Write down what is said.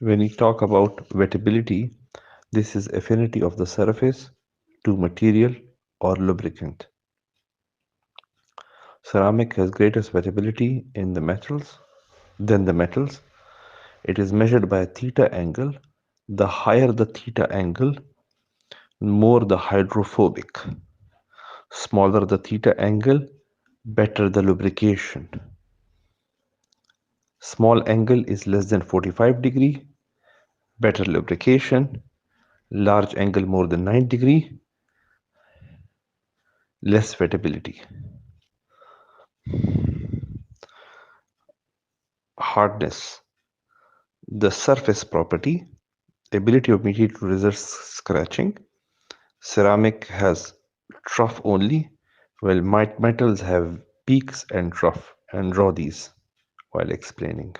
When we talk about wettability, this is affinity of the surface to material or lubricant. Ceramic has greatest wettability in the metals than the metals. It is measured by a theta angle. The higher the theta angle, more the hydrophobic. Smaller the theta angle, better the lubrication. Small angle is less than 45 degree, better lubrication. Large angle more than 9 degree, less wettability. Hardness, the surface property, ability of material to resist scratching. Ceramic has trough only, while metals have peaks and trough, and draw these while explaining.